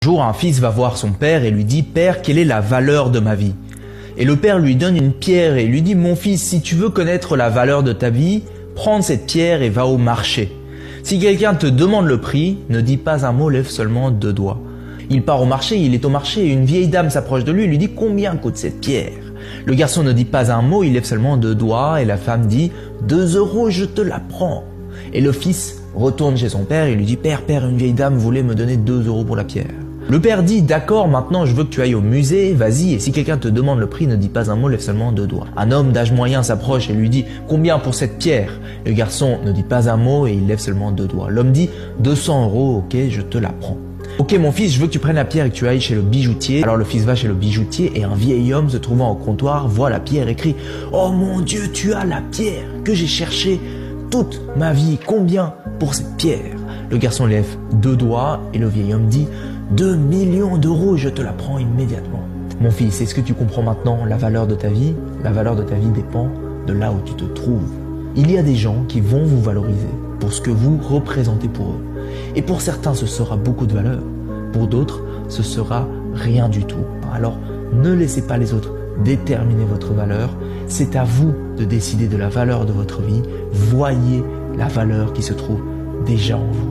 Un jour, un fils va voir son père et lui dit « Père, quelle est la valeur de ma vie ?» Et le père lui donne une pierre et lui dit « Mon fils, si tu veux connaître la valeur de ta vie, prends cette pierre et va au marché. Si quelqu'un te demande le prix, ne dis pas un mot, lève seulement 2 doigts. » Il part au marché, il est au marché et une vieille dame s'approche de lui et lui dit « Combien coûte cette pierre ?» Le garçon ne dit pas un mot, il lève seulement 2 doigts et la femme dit « 2 euros, je te la prends. » Et le fils retourne chez son père et lui dit « Père, une vieille dame voulait me donner 2 euros pour la pierre. » Le père dit « D'accord, maintenant je veux que tu ailles au musée, vas-y, et si quelqu'un te demande le prix, ne dis pas un mot, lève seulement 2 doigts. » Un homme d'âge moyen s'approche et lui dit « Combien pour cette pierre ?» Le garçon ne dit pas un mot et il lève seulement 2 doigts. L'homme dit « 200 euros, ok, je te la prends. » « Ok mon fils, je veux que tu prennes la pierre et que tu ailles chez le bijoutier. » Alors le fils va chez le bijoutier et un vieil homme se trouvant au comptoir voit la pierre et crie « Oh mon Dieu, tu as la pierre que j'ai cherchée toute ma vie. Combien pour cette pierre ?» Le garçon lève 2 doigts et le vieil homme dit « 2 millions d'euros, je te la prends immédiatement. » Mon fils, est-ce que tu comprends maintenant la valeur de ta vie? La valeur de ta vie dépend de là où tu te trouves. Il y a des gens qui vont vous valoriser pour ce que vous représentez pour eux. Et pour certains, ce sera beaucoup de valeur. Pour d'autres, ce sera rien du tout. Alors, ne laissez pas les autres déterminer votre valeur. C'est à vous de décider de la valeur de votre vie. Voyez la valeur qui se trouve déjà en vous.